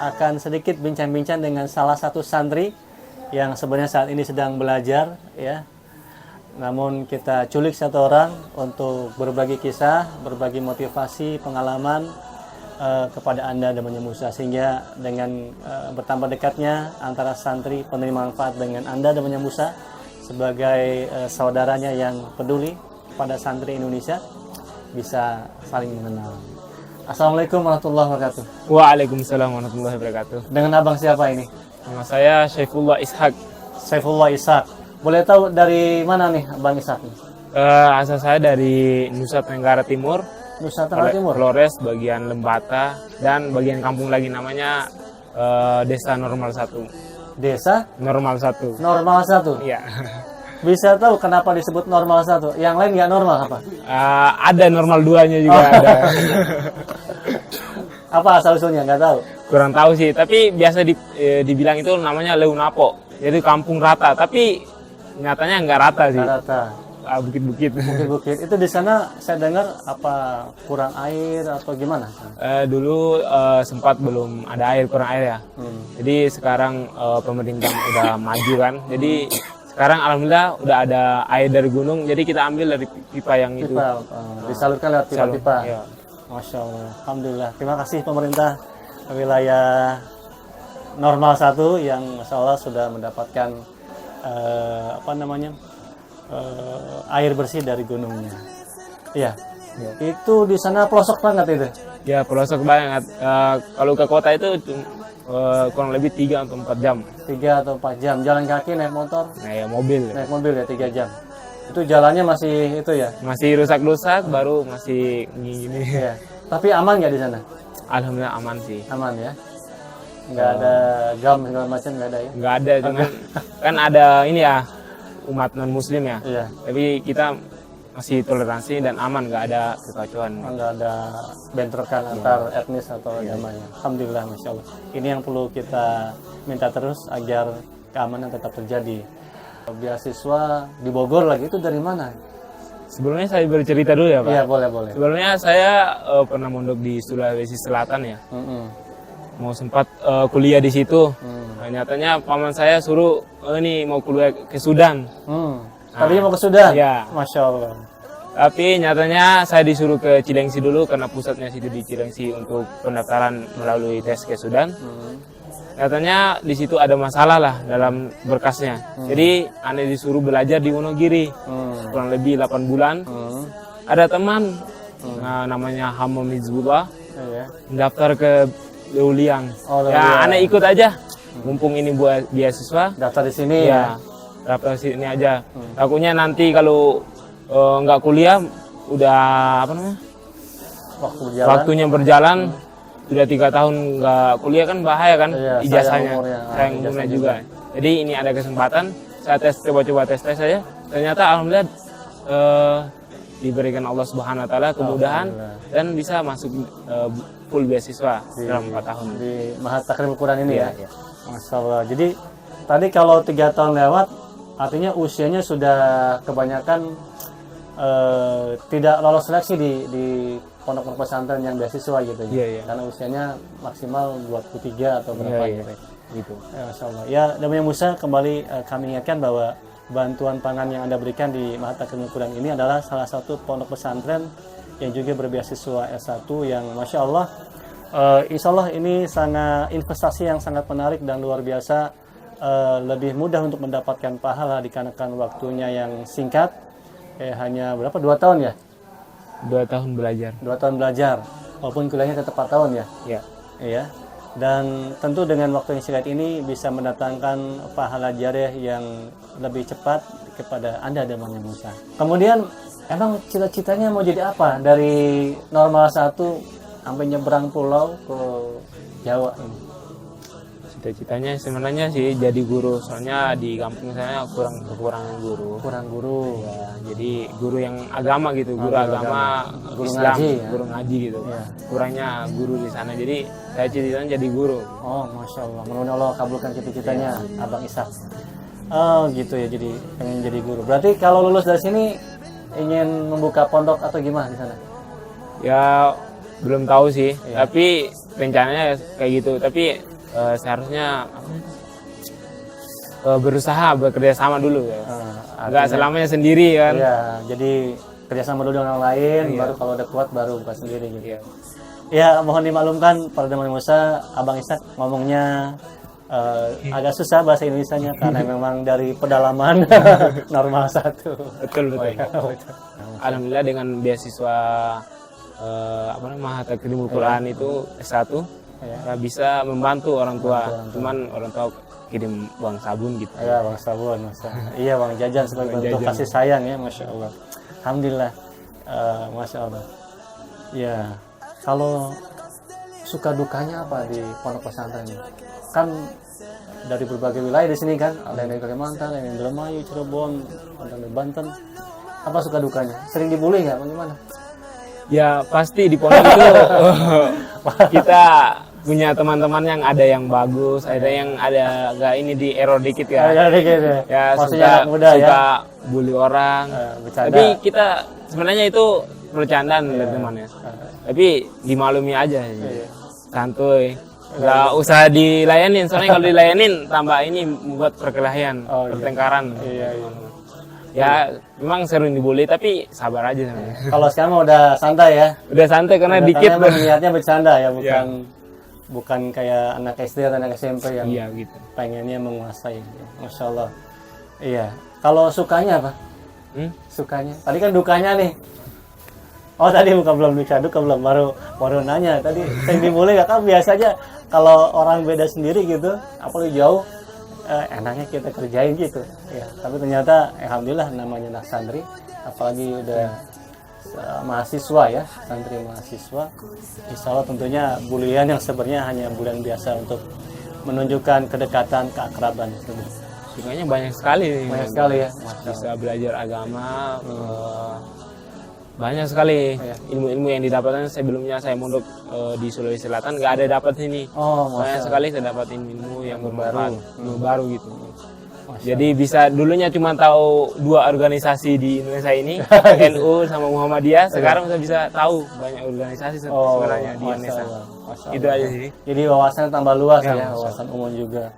akan sedikit bincang-bincang dengan salah satu santri yang sebenarnya saat ini sedang belajar, ya. Namun kita culik satu orang untuk berbagi kisah, berbagi motivasi, pengalaman kepada Anda dan Musa, sehingga dengan bertambah dekatnya antara santri penerima manfaat dengan Anda dan Musa sebagai saudaranya yang peduli pada santri Indonesia, bisa saling mengenal. Assalamualaikum warahmatullahi wabarakatuh. Waalaikumsalam warahmatullahi wabarakatuh. Dengan abang siapa ini? Nama saya Syaifullah Ishak. Saifullah Ishak. Boleh tahu dari mana nih Bang Ishak? Asal saya dari Nusa Tenggara Timur, Nusa Tenggara Timur. Flores, bagian Lembata, dan bagian kampung lagi namanya Desa Normal 1. Desa Normal 1. Normal 1. Iya. Bisa tahu kenapa disebut normal 1? Yang lain nggak normal apa? Ada normal 2-nya juga ada. Apa asal usulnya? Nggak tahu. Kurang tahu sih, tapi biasa dibilang itu namanya Leunapo. Jadi kampung rata, tapi nyatanya nggak rata sih. Nggak rata. Bukit-bukit. Bukit-bukit. Itu di sana saya dengar apa kurang air atau gimana? Dulu sempat belum ada air, kurang air ya. Jadi sekarang pemerintah udah maju kan. Jadi sekarang alhamdulillah udah ada air dari gunung. Jadi kita ambil dari pipa yang itu. Disalurkan lewat pipa-pipa. Iya. Masya Allah. Alhamdulillah. Terima kasih pemerintah wilayah Normal 1 yang Masya Allah sudah mendapatkan air bersih dari gunungnya. Iya. Itu di sana pelosok banget itu. Ya pelosok banget. Kalau ke kota itu kurang lebih 3 atau 4 jam. 3 atau 4 jam. Jalan kaki, naik motor? Nah ya mobil. Naik mobil ya 3 jam. Itu jalannya masih itu ya? Masih rusak-rusak, baru masih gini. Iya. Tapi aman nggak di sana? Alhamdulillah aman sih. Aman ya? Nggak ada gam segala macam, nggak ada ya? Nggak ada, cuman kan ada ini ya, umat non muslim ya. Iya. Tapi kita masih toleransi dan aman, nggak ada kekacauan. Nggak ada bentrokan antar etnis atau agamanya. Alhamdulillah, Masya Allah. Ini yang perlu kita minta terus agar keamanan tetap terjadi. Beasiswa di Bogor lagi, itu dari mana? Sebelumnya saya bercerita dulu ya Pak. Iya, boleh. Sebelumnya saya pernah mondok di Sulawesi Selatan ya. Mau sempat kuliah di situ. Nah, nyatanya paman saya suruh ini mau kuliah ke Sudan. Tadinya mau ke Sudan? Iya. Masya Allah. Tapi nyatanya saya disuruh ke Cilengsi dulu karena pusatnya situ di Cilengsi untuk pendaftaran melalui tes ke Sudan. Nyatanya di situ ada masalah lah dalam berkasnya. Jadi aneh disuruh belajar di Wonogiri kurang lebih 8 bulan. Ada teman namanya Hamam Hizbullah daftar ke Leuliang. Ya aneh ikut aja. Mumpung ini buat beasiswa. Daftar di sini ya? Daftar sini aja. Takutnya nanti kalau nggak kuliah udah apa namanya? Waktunya berjalan. Sudah 3 tahun nggak kuliah kan bahaya kan, ijazahnya, sayang umurnya juga. Jadi ini ada kesempatan, saya coba tes saja. Ternyata alhamdulillah diberikan Allah Subhanahu Wa Taala kemudahan dan bisa masuk full beasiswa dalam 4 tahun. Di Mahat Takrimul Quran ini ya? Iya. Masya Allah. Jadi tadi kalau 3 tahun lewat, artinya usianya sudah kebanyakan tidak lolos seleksi di pondok pesantren yang beasiswa gitu ya. Iya. Karena usianya maksimal 23 atau berapa gitu. Ya, Masya Allah. Ya, namanya Musa, kembali kami ingatkan bahwa bantuan pangan yang Anda berikan di Mahat Takrimul Quran ini adalah salah satu pondok pesantren yang juga berbeasiswa S1 yang Masya Allah, insya Allah ini sangat investasi yang sangat menarik dan luar biasa. Lebih mudah untuk mendapatkan pahala dikarenakan waktunya yang singkat. Hanya berapa? 2 tahun ya? 2 tahun belajar. 2 tahun belajar, walaupun kuliahnya tetap 4 tahun ya? Iya. Dan tentu dengan waktu yang singkat ini bisa mendatangkan pahala jariah yang lebih cepat kepada Anda dan Mama Musa. Kemudian, emang cita-citanya mau jadi apa? Dari normal 1 sampai nyebrang pulau ke Jawa ini? Cita-citanya sebenarnya sih jadi guru, soalnya di kampung saya kekurangan guru. Kurang guru. Ya, jadi guru yang agama gitu, guru agama, guru Islam, ngaji, ya? guru ngaji gitu. Ya. Kurangnya guru di sana, jadi saya cita-citanya jadi guru. Oh, Masya Allah. Mudah-mudahan Allah kabulkan cita-citanya Abang Ishak. Oh gitu ya, jadi pengen jadi guru. Berarti kalau lulus dari sini ingin membuka pondok atau gimana di sana? Ya belum tahu sih, tapi rencananya kayak gitu. Tapi seharusnya berusaha bekerja sama dulu ya. Nggak selamanya sendiri kan. Iya, jadi kerjasama dulu dengan orang lain, Iya. baru kalau udah kuat baru buka sendiri gitu. Iya. Ya, mohon dimaklumkan para teman Musa, Abang Ishak ngomongnya agak susah bahasa Indonesianya karena memang dari pedalaman normal 1. Betul. Oh, iya, betul. Alhamdulillah dengan beasiswa Mahat Taklimul Quran itu S1 ya, bisa membantu orang tua. Cuman orang tua kirim uang sabun gitu. Ya, Bang Sabun, Masa. Iya, Bang jajan sebagai bentuk kasih sayang ya, Masya Allah. Alhamdulillah, Masya Allah. Ya, kalau suka dukanya apa di pondok pesantren ini? Kan dari berbagai wilayah di sini kan, ada yang dari Kalimantan, ada yang dari Indramayu, Cirebon, ada yang dari Banten. Apa suka dukanya? Sering dibully nggak? Bagaimana? Ya pasti di pondok itu kita punya teman-teman yang ada yang bagus, ada yang ada agak ini di error dikit ya. Ya, dikit ya. Ya Maksudnya suka, anak muda ya. suka bully orang. Bercanda. Tapi kita sebenarnya itu bercandaan dari temannya. Tapi dimaklumi aja, santuy. Nggak usah dilayanin, soalnya kalau dilayanin tambah ini membuat perkelahian, pertengkaran. Iya. Ya memang sering dibully tapi sabar aja sebenarnya. Kalau sekarang mah udah santai ya. Udah santai karena Udah dikit karena emang niatnya bercanda ya, bukan Iya. bukan kayak anak SD atau anak SMP yang Iya gitu. pengennya menguasai. Masya Allah. Iya. Kalau sukanya apa? Sukanya. Tadi kan dukanya nih. Oh tadi bukan belum duka belum baru nanya. Tadi sering dibully nggak kan biasanya kalau orang beda sendiri gitu, apalagi jauh, enaknya kita kerjain gitu. Ya. Tapi ternyata alhamdulillah namanya anak santri, apalagi udah mahasiswa ya, santri mahasiswa. Insya Allah tentunya bulian yang sebenarnya hanya bulian biasa untuk menunjukkan kedekatan, keakraban. Sukanya banyak sekali nih. Banyak sekali ya. Bisa belajar agama, banyak sekali ilmu-ilmu yang didapatkan sebelumnya saya mondok di Sulawesi Selatan nggak ada dapat ini. Banyak sekali saya dapat ilmu yang bermanfaat, ilmu baru gitu. Jadi bisa dulunya cuma tahu 2 organisasi di Indonesia ini, NU sama Muhammadiyah. Sekarang saya bisa tahu banyak organisasi sebenarnya di Indonesia. Itu aja sih. Jadi wawasan tambah luas ya, wawasan umum juga.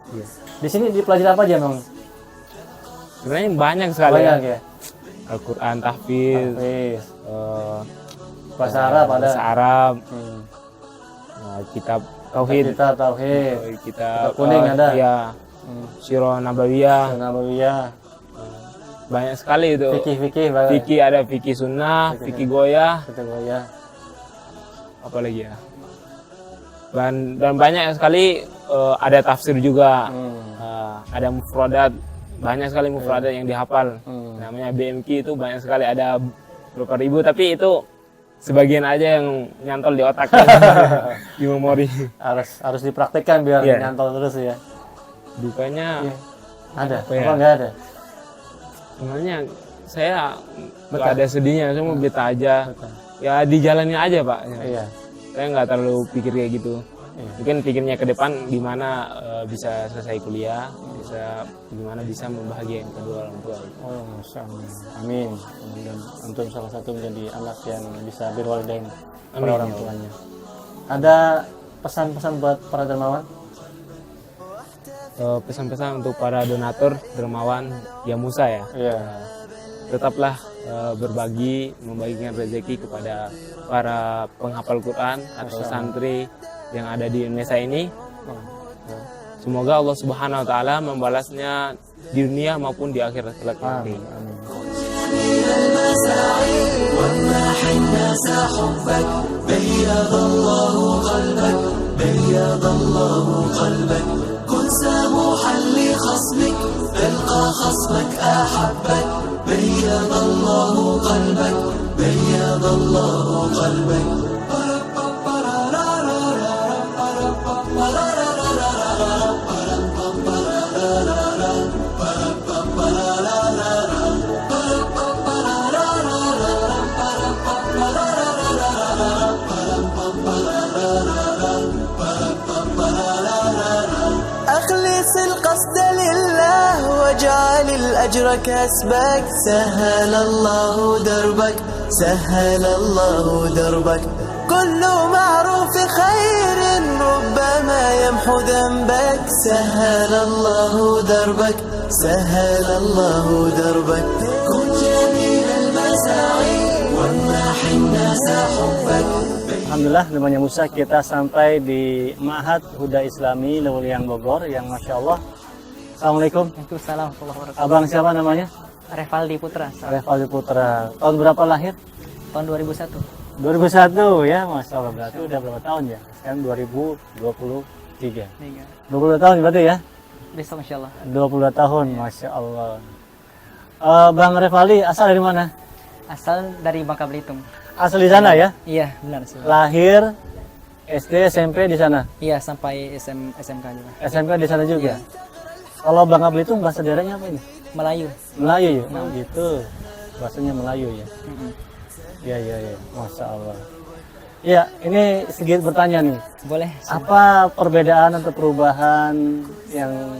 Di sini dipelajari apa aja, Bang? Sebenarnya banyak sekali. Banyak ya. Al-Quran, tahfiz, bahasa Arab ada. Bahasa Arab, kitab tauhid, kitab kuning ada. Ya, Sirah Nabawiyah, banyak sekali itu. Fikih ada fikih sunnah, fikih goyah, apa lagi ya? Dan banyak sekali ada tafsir juga, ada mufradat, banyak sekali mufradat yang dihafal. Namanya BMQ itu banyak sekali, ada berapa ribu, tapi itu sebagian aja yang nyantol di otak di memori. Harus dipraktekkan biar nyantol terus ya. Dukanya ada apa ya? Nggak ada. Sebenarnya saya nggak ada sedihnya, cuma beta aja. Ya dijalani aja Pak. Iya. Saya nggak terlalu pikir kayak gitu. Mungkin pikirnya ke depan gimana bisa selesai kuliah, gimana bisa membahagiakan kedua orang tua. Oh, Masya Allah. Amin. Dan antum salah satu menjadi anak yang bisa berwalidain pada orang tuanya. Ada pesan-pesan buat para dermawan? Pesan-pesan untuk para donatur dermawan ya Musa ya. Iya. Tetaplah berbagi, membagikan rezeki kepada para penghafal Quran atau santri yang ada di Indonesia ini. Semoga Allah Subhanahu wa taala membalasnya di dunia maupun di akhirat kelak nanti. كن سموحا لخصمك تلقى خصمك أحبك بيض الله قلبك بيض الله قلبك أخلص القصد لله واجعل الأجر كسبك سهل الله دربك سهل الله دربك كل معروف خير ربما يمحو يمحو ذنبك سهل الله دربك سهل الله دربك كن جميل المساعي وامنح الناس حبك. Alhamdulillah, namanya Musa, kita sampai di Ma'had Huda Islami Lewiliang Bogor yang Masya Allah. Assalamualaikum. Waalaikumsalam warahmatullahi wabarakatuh. Abang siapa namanya? Revaldi Putra, Revaldi Putra. Tahun berapa lahir? tahun 2001. 2001 ya, Masya Allah. Berarti udah berapa tahun ya? Sekarang 2023. 22 tahun berarti ya? Besok insya Allah. 22 tahun, Masya Allah. Bang Revaldi asal dari mana? Asal dari Bangka Belitung. Asal di sana ya? Iya, benar sih. Lahir, SD, SMP di sana? Iya, sampai SMK juga. SMK di sana juga? Kalau Bangka Belitung bahasa daerahnya apa ini? Melayu. Melayu ya? Oh gitu. Bahasanya Melayu ya? Mm-mm. Iya, iya, iya. Masya Allah. Ya, ini sedikit bertanya nih. Boleh. Apa perbedaan atau perubahan yang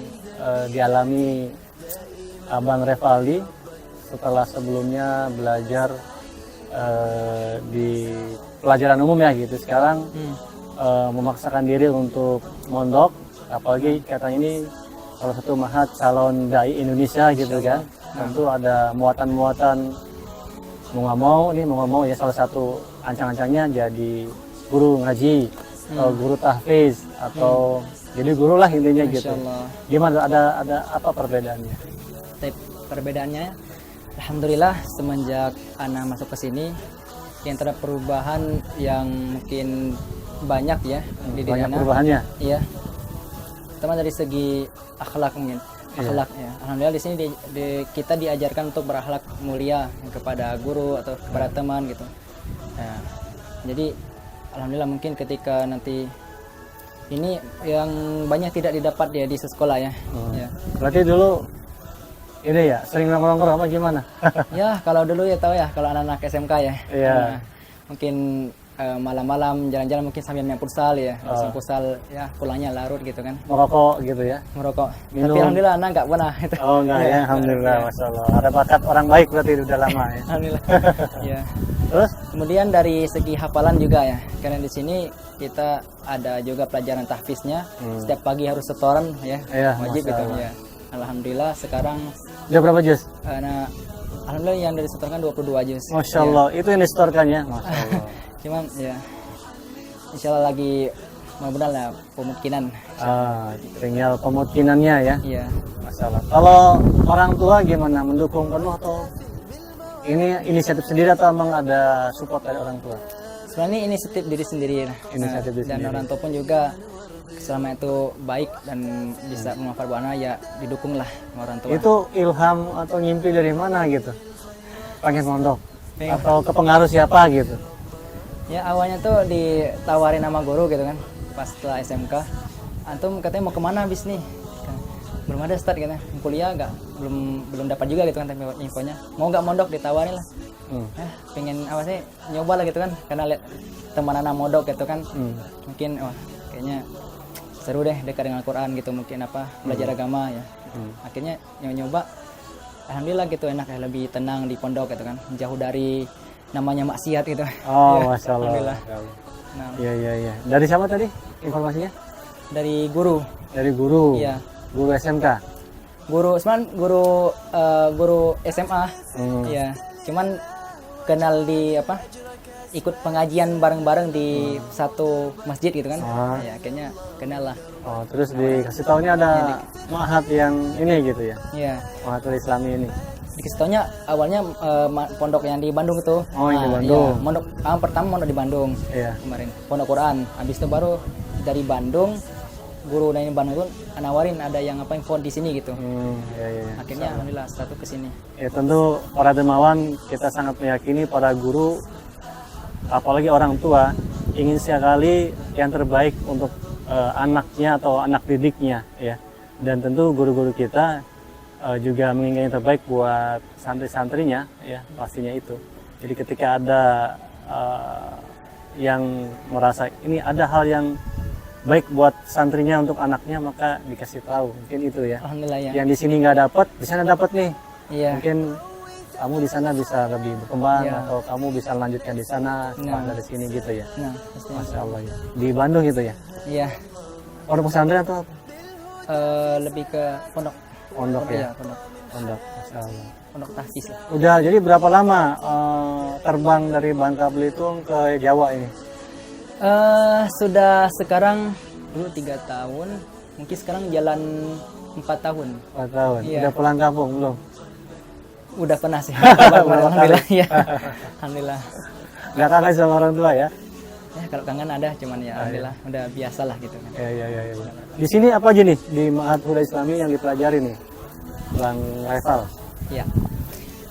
dialami Abang Revaldi setelah sebelumnya belajar di pelajaran umum ya gitu, sekarang memaksakan diri untuk mondok, apalagi katanya ini salah satu Ma'had calon dai Indonesia gitu kan, tentu ada muatan-muatan mau nggak mau ya, salah satu ancang-ancangnya jadi guru ngaji atau guru tahfiz atau jadi guru lah intinya gitu. Allah. Gimana, ada apa perbedaannya? Tapi perbedaannya, alhamdulillah semenjak Ana masuk ke sini, yang terdapat perubahan yang mungkin banyak ya di diri Banyak Ana. perubahannya. Iya. Pertama dari segi akhlak mungkin. Akhlak ya. Alhamdulillah di sini kita diajarkan untuk berakhlak mulia kepada guru atau kepada teman gitu. Nah, jadi alhamdulillah mungkin ketika nanti ini yang banyak tidak didapat ya di sekolah ya. Ya. Berarti dulu ini ya sering nongkrong apa gimana? Ya, kalau dulu ya tahu ya, kalau anak-anak SMK ya. Iya. Nah, mungkin malam-malam jalan-jalan mungkin sambil main futsal ya. Main futsal ya, pulangnya larut gitu kan. Merokok gitu ya? Merokok. Minum. Tapi alhamdulillah anak enggak pernah itu. Oh enggak ya, alhamdulillah, Masya Allah. Ada bakat orang baik berarti udah lama ya. Alhamdulillah. Ya. Terus? Kemudian dari segi hafalan juga ya. Karena di sini kita ada juga pelajaran tahfiznya. Setiap pagi harus setoran ya. Iya, Wajib Masya gitu Allah. ya. Alhamdulillah sekarang Udah berapa juz? alhamdulillah yang dari setorkan 22 juz. Masya Ya. Allah, itu yang disetorkan ya? Masya Allah. Cuman ya insya Allah lagi mudah-mudahan lah pemungkinan. Tinggal pemungkinannya ya? Iya. Masya Allah. Kalau orang tua gimana? Mendukung penuh atau ini inisiatif sendiri atau emang ada support dari orang tua? Sebenarnya ini inisiatif diri sendiri lah. Inisiatif diri Dan sendiri. orang tua pun juga selama itu baik dan bisa bermanfaat buat anak ya didukung lah sama orang tua. Itu ilham atau ngimpi dari mana gitu? Pengen mondok? Atau kepengaruh siapa gitu? Ya awalnya tuh ditawarin sama guru gitu kan pas setelah SMK. Antum katanya mau kemana habis nih? Kan, belum ada start gitu. Kuliah nggak belum dapat juga gitu kan infonya. Mau nggak mondok ditawarin lah. Pengen apa sih nyoba lah gitu kan karena lihat teman anak mondok gitu kan. Mungkin wah kayaknya seru deh dekat dengan Al-Quran gitu, mungkin apa belajar agama ya. Akhirnya nyoba alhamdulillah gitu, enak ya, lebih tenang di pondok gitu kan, jauh dari namanya maksiat gitu. Oh, Ya, Masya Allah. alhamdulillah. Nah, Iya, iya, iya. Dari siapa tadi informasinya? dari guru. Dari guru. Iya. Guru SMK. Guru sebenarnya guru SMA. Iya. Cuman kenal di apa? Ikut pengajian bareng-bareng di satu masjid gitu kan. Ya, akhirnya kenal lah. Oh, terus dikasih tahunya ada Ma'had yang ini gitu ya? Iya. Ma'had Islami ini. Dikasih taunya awalnya pondok yang di Bandung itu. Oh, yang di Bandung. Iya, mondok pertama mondok di Bandung. Iya. Kemarin pondok Quran. Habis itu baru dari Bandung guru dari Bandung itu nawarin ada yang apa info di sini gitu. Iya, iya. Akhirnya alhamdulillah satu ke sini. Ya tentu para dermawan kita sangat meyakini para guru apalagi orang tua ingin sekali yang terbaik untuk anaknya atau anak didiknya ya, dan tentu guru-guru kita juga menginginkan yang terbaik buat santri-santrinya ya, pastinya itu. Jadi ketika ada yang merasa ini ada hal yang baik buat santrinya untuk anaknya, maka dikasih tahu, mungkin itu ya. Alhamdulillah ya. Yang di sini nggak dapat, di sana dapat nih. Iya. Mungkin kamu di sana bisa lebih berkembang Iya. atau kamu bisa lanjutkan di sana, Nah. dari sini gitu ya. Nah, pastinya. Masya Allah ya. Di Bandung gitu ya. Iya. Pondok pesantren atau apa? Lebih ke pondok. Pondok ya. Iya, pondok. Pondok. Masya Allah. Pondok tahfiz lah. Udah, jadi berapa lama terbang dari Bangka Belitung ke Jawa ini? Sudah sekarang dulu 3 tahun, mungkin sekarang jalan 4 tahun. 4 tahun. Iya. Udah pulang kampung belum? Udah pernah sih. Alhamdulillah ya. Alhamdulillah. Nggak kangen sama orang tua ya? Ya kalau kangen ada, cuman ya alhamdulillah udah biasa lah gitu kan. Ya. Di sini apa aja nih di Ma'had Huda Islami yang dipelajari nih, Bang Raifal? Ya.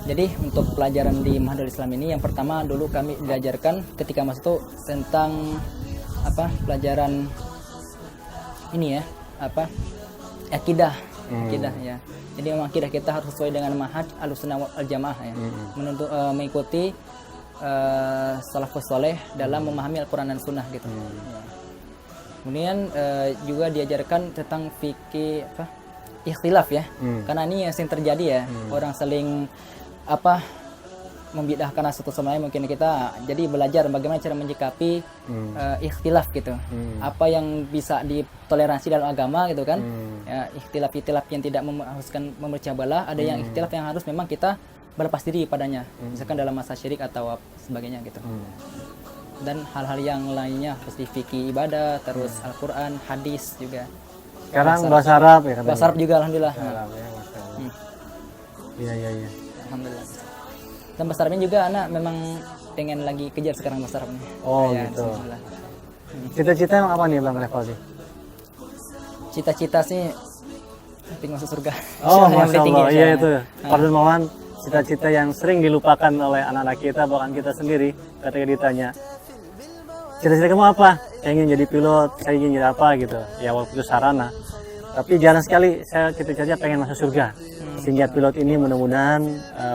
Jadi untuk pelajaran di Ma'had Islam ini yang pertama dulu kami diajarkan ketika masuk tuh tentang pelajaran ini ya, akidah. Akidah ya. Jadi memang akidah kita harus sesuai dengan Ma'had Ahlussunnah wal Jamaah ya. Mengikuti salafus saleh dalam memahami Al-Qur'an dan Sunnah gitu. Ya. Kemudian juga diajarkan tentang fikih ikhtilaf ya. Karena ini yang sering terjadi ya. Orang saling membid'ahkan satu sama lain, mungkin kita jadi belajar bagaimana cara menyikapi ikhtilaf gitu. Apa yang bisa ditoleransi dalam agama gitu kan. Ya, ikhtilaf yang tidak haruskan memecah belah, ada yang ikhtilaf yang harus memang kita berlepas diri padanya. Misalkan dalam masa syirik atau sebagainya gitu. Dan hal-hal yang lainnya seperti fikih ibadah, terus Al-Qur'an, hadis juga. Sekarang bahasa Arab ya katanya? Bahasa Arab juga alhamdulillah. Iya. Alhamdulillah. Dan bahasa Arabnya juga anak memang pengen lagi kejar sekarang bahasa Arabnya. Oh Ya, gitu. alhamdulillah. Cita-cita emang apa nih Bang Raifal sih? Cita-cita sih pengen masuk surga. Oh, Yang Masya tinggi, Allah, iya insya itu. Allah. Pak Dermawan, cita-cita yang sering dilupakan oleh anak-anak kita, bahkan kita sendiri, ketika ditanya, cita-cita kamu apa? Saya ingin jadi pilot, saya ingin jadi apa gitu. Ya waktu itu sarana. Tapi jarang sekali saya cita-citanya pengen masuk surga. Sehingga pilot ini mudah-mudahan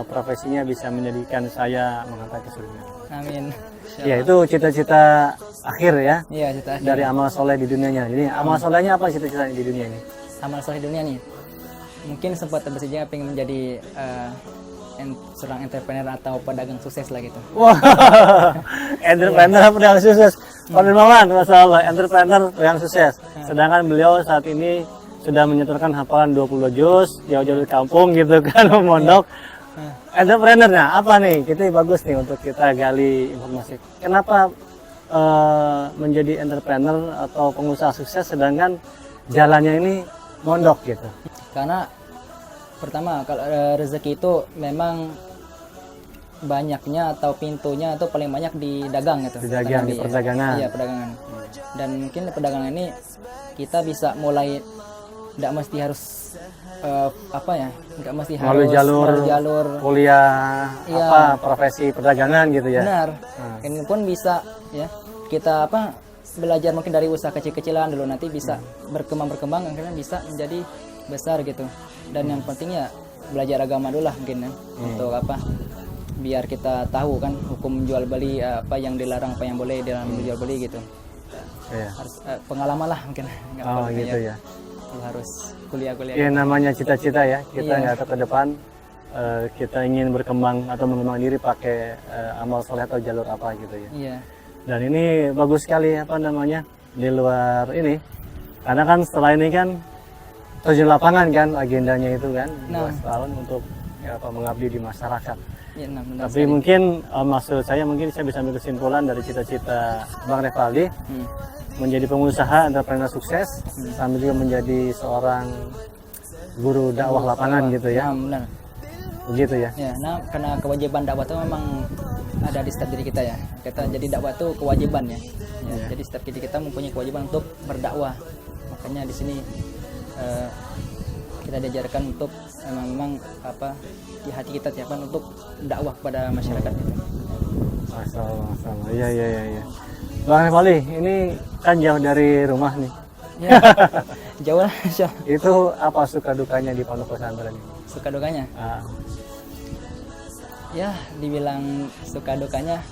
profesinya bisa menjadikan saya mengangkat ke surga. Amin. Ya itu cita-cita akhir ya Iya, cita dari amal soleh di dunianya. Jadi amal solehnya apa cita-citanya di dunia ini? amal soleh dunia nih. Mungkin sempat terbersih pengen menjadi seorang entrepreneur atau pedagang sukses lah gitu. Wah, entrepreneur pedagang sukses. Pak Dermawan, Masya Allah, entrepreneur pedagang sukses. Sedangkan beliau saat ini sudah menyetorkan hafalan 22 juz, jauh-jauh dari kampung gitu kan, mondok. Entrepreneurnya apa nih? Kita bagus nih untuk kita gali informasi. Kenapa menjadi entrepreneur atau pengusaha sukses sedangkan jalannya ini mondok gitu? Karena pertama kalau rezeki itu memang banyaknya atau pintunya itu paling banyak di dagang gitu. Di dagang, di perdagangan. Iya, perdagangan. Dan mungkin di perdagangan ini kita bisa mulai tidak mesti harus nggak mesti melalui harus jalur kuliah Iya. profesi perdagangan gitu ya. Benar. Ini pun bisa ya kita belajar mungkin dari usaha kecil-kecilan dulu, nanti bisa berkembang akhirnya bisa menjadi besar gitu. Dan yang pentingnya belajar agama dulu lah mungkin ya. Untuk biar kita tahu kan hukum jual beli, apa yang dilarang, apa yang boleh dalam jual beli gitu. Iya. Harus pengalaman lah mungkin. Nggak Oh perlu gitu ya. harus kuliah-kuliah. Ya namanya cita-cita ya, kita Iya. nggak tahu ke depan kita ingin berkembang atau mengembang diri pakai amal soleh atau jalur apa gitu ya. Iya. Dan ini bagus sekali di luar ini, karena kan setelah ini kan terjun lapangan kan agendanya itu kan, 2 tahun untuk mengabdi di masyarakat. Iya, benar Tapi mungkin maksud saya mungkin saya bisa ambil kesimpulan dari cita-cita Bang Revaldi menjadi pengusaha entrepreneur sukses sambil juga menjadi seorang guru dakwah lapangan gitu ya. Benar. Begitu ya. Ya, nah karena kewajiban dakwah itu memang ada di setiap diri kita ya. Kita jadi dakwah itu kewajiban ya. Jadi setiap diri kita mempunyai kewajiban untuk berdakwah. Makanya di sini kita diajarkan untuk memang di hati kita tiapkan untuk dakwah kepada masyarakat gitu. Masya Allah. Iya. Bang Revaldi, ini kan jauh dari rumah nih. Ya, jauh lah. Itu apa suka dukanya di pondok pesantren ini? Suka dukanya? Ya, dibilang suka dukanya.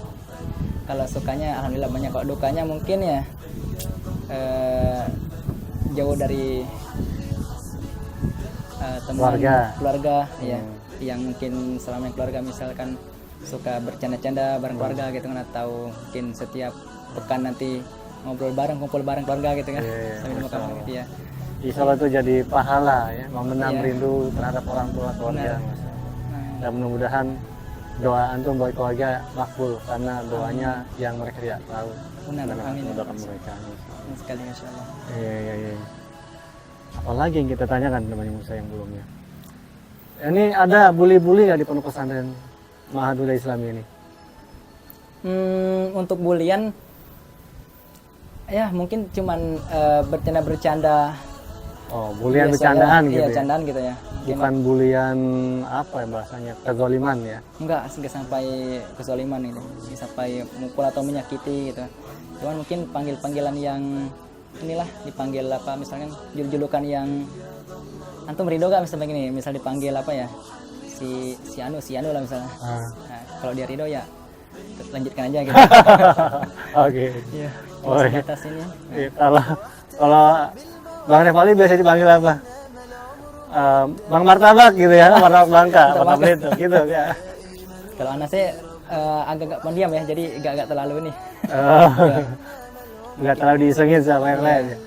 Kalau sukanya, alhamdulillah banyak. Kalau dukanya mungkin ya jauh dari teman keluarga ya, yang mungkin selama keluarga misalkan suka bercanda-canda bareng keluarga gitu kan, atau mungkin setiap pekan nanti ngobrol bareng, kumpul bareng keluarga gitu kan. Iya, Sambil Masya makan Allah. gitu ya. Insya Allah itu jadi pahala ya, membenam Iya. rindu terhadap orang tua keluarga. Benar. Masya Allah. Nah, Dan mudah-mudahan doa antum buat keluarga makbul karena doanya yang mereka tidak tahu. benar, Dan akan amin. memudahkan mereka. Senang sekali Masya Allah. Iya. Apalagi yang kita tanyakan teman Musa yang belumnya. Ini ada bully-bully nggak di pondok pesantren Mahaduda Islami ini? Untuk bulian ya mungkin cuman bercanda-bercanda. Oh, bulian biasa bercandaan ya. gitu Iya, ya? candaan gitu ya. Mungkin Bukan bulian apa ya bahasanya, kezaliman ya? enggak sampai kezaliman gitu. Nggak sampai mukul atau menyakiti gitu. Cuman mungkin panggil-panggilan yang inilah, dipanggil apa misalkan julukan yang antum ridho gak misalnya begini, misal dipanggil apa ya? Si anu lah misalnya. Ah. Nah, kalau dia ridho ya lanjutkan aja gitu. Oke. Iya. Oh, iya. Atas ini. Iya, kalau Bang Revali biasa dipanggil apa? Bang Martabak gitu ya, Martabak Bangka, Martabak Pelito gitu ya. Kalau anak saya agak-agak pendiam ya, jadi agak terlalu ini. Oh, nggak terlalu diisengin sama yang lain ya.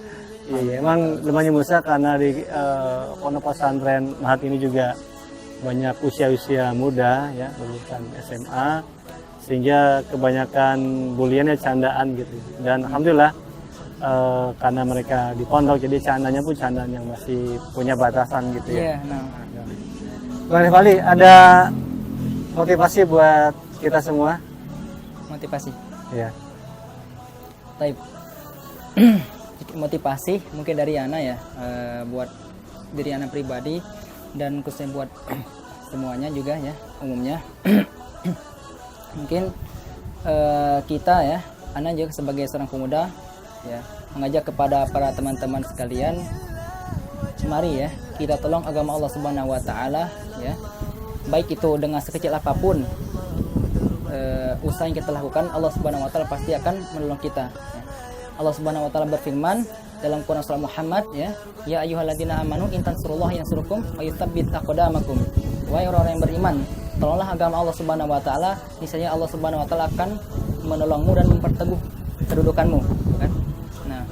Iya, emang Lemahnya Musa karena di pondok pesantren Mahat ini juga banyak usia-usia muda ya, lulusan SMA, sehingga kebanyakan buliannya candaan gitu. Dan alhamdulillah karena mereka di pondok, jadi candanya pun candaan yang masih punya batasan gitu ya. Iya, nah. Bang Revali, ada motivasi buat kita semua? Motivasi. Ya. Taib. Motivasi mungkin dari Ana ya, buat diri Ana pribadi dan khususnya buat semuanya juga ya, umumnya. Mungkin kita ya, Ana juga sebagai seorang pemuda ya, mengajak kepada para teman-teman sekalian, mari ya kita tolong agama Allah Subhanahu wa taala ya. Baik itu dengan sekecil apapun usaha yang kita lakukan, Allah Subhanahu wa taala pasti akan menolong kita ya. Allah Subhanahu wa taala berfirman dalam Quran surah Muhammad ya, ya ayyuhalladzina amanu in tansurullaha yansurkum wa yutsabbit aqdamakum. Wahai orang-orang yang beriman, tolonglah agama Allah Subhanahu wa taala, niscaya Allah Subhanahu wa taala akan menolongmu dan memperteguh kedudukanmu kan. Nah,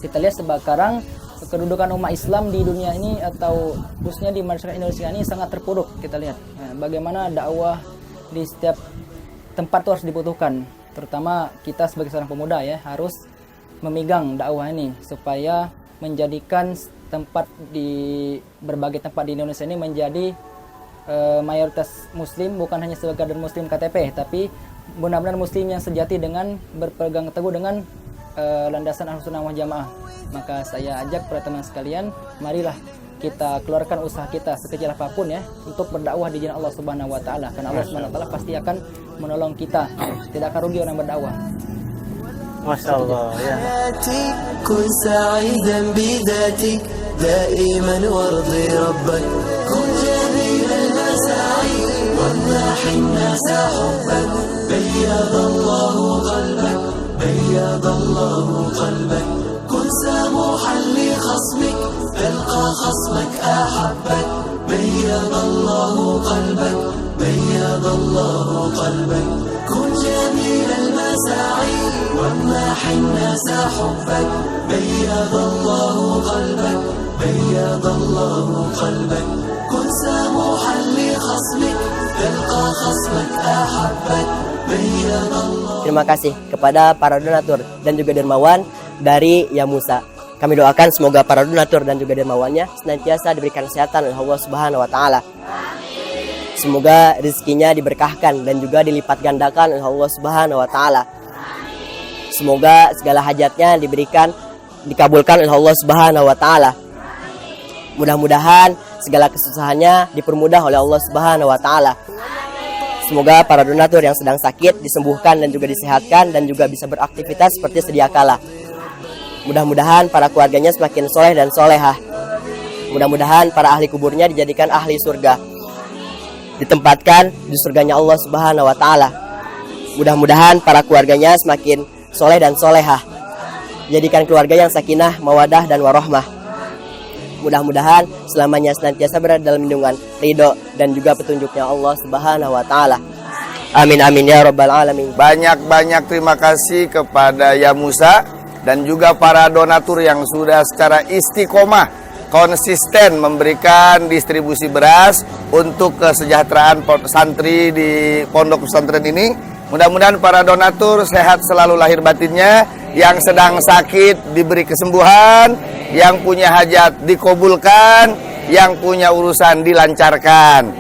kita lihat sekarang kedudukan umat Islam di dunia ini atau khususnya di masyarakat Indonesia ini sangat terpuruk. Kita lihat bagaimana dakwah di setiap tempat itu harus dibutuhkan, terutama kita sebagai seorang pemuda ya harus memegang dakwah ini supaya menjadikan tempat di berbagai tempat di Indonesia ini menjadi mayoritas muslim, bukan hanya sekadar muslim KTP, tapi benar-benar muslim yang sejati dengan berpegang teguh dengan landasan Ahlussunnah wal Jamaah. Maka saya ajak para teman sekalian, marilah kita keluarkan usaha kita sekecil apapun ya untuk berdakwah di jalan Allah Subhanahu wa taala, karena Allah Subhanahu wa taala pasti akan menolong kita. Tidak akan rugi orang berdakwah. Masya Allah ya. حياتي كن سعيدا بذاتك دائما وارضي ربك كن جميل المساعي وامنح الناس حبك بيض الله قلبك بيض الله قلبك كن سموحا لخصمك تلقى خصمك أحبك بيض الله قلبك بيض الله قلبك كن جميل المساعي وامنح الناس حبك بيض الله قلبك بيض الله قلبك كن سموحا لخصمك تلقى خصمك أحبك بيض الله. Terima kasih kepada para donatur dan juga dermawan dari Ya Musa. Kami doakan semoga para donatur dan juga dermawannya senantiasa diberikan kesehatan oleh Allah Subhanahu wa taala. Semoga rezekinya diberkahkan dan juga dilipat gandakan oleh Allah Subhanahu wa taala. Semoga segala hajatnya dikabulkan oleh Allah Subhanahu wa taala. Mudah-mudahan segala kesusahannya dipermudah oleh Allah Subhanahu wa taala. Semoga para donatur yang sedang sakit disembuhkan dan juga disehatkan dan juga bisa beraktivitas seperti sedia kala. Mudah-mudahan para keluarganya semakin soleh dan solehah. Mudah-mudahan para ahli kuburnya dijadikan ahli surga, ditempatkan di surganya Allah Subhanahu wa taala. Mudah-mudahan para keluarganya semakin soleh dan solehah, jadikan keluarga yang sakinah, mawadah dan warahmah. Mudah-mudahan selamanya senantiasa berada dalam lindungan, ridho dan juga petunjuknya Allah Subhanahu wa taala. Amin amin ya rabbal alamin. Banyak-banyak terima kasih kepada Ya Musa dan juga para donatur yang sudah secara istiqomah konsisten memberikan distribusi beras untuk kesejahteraan santri di pondok pesantren ini. Mudah-mudahan para donatur sehat selalu lahir batinnya, yang sedang sakit diberi kesembuhan, yang punya hajat dikabulkan, yang punya urusan dilancarkan.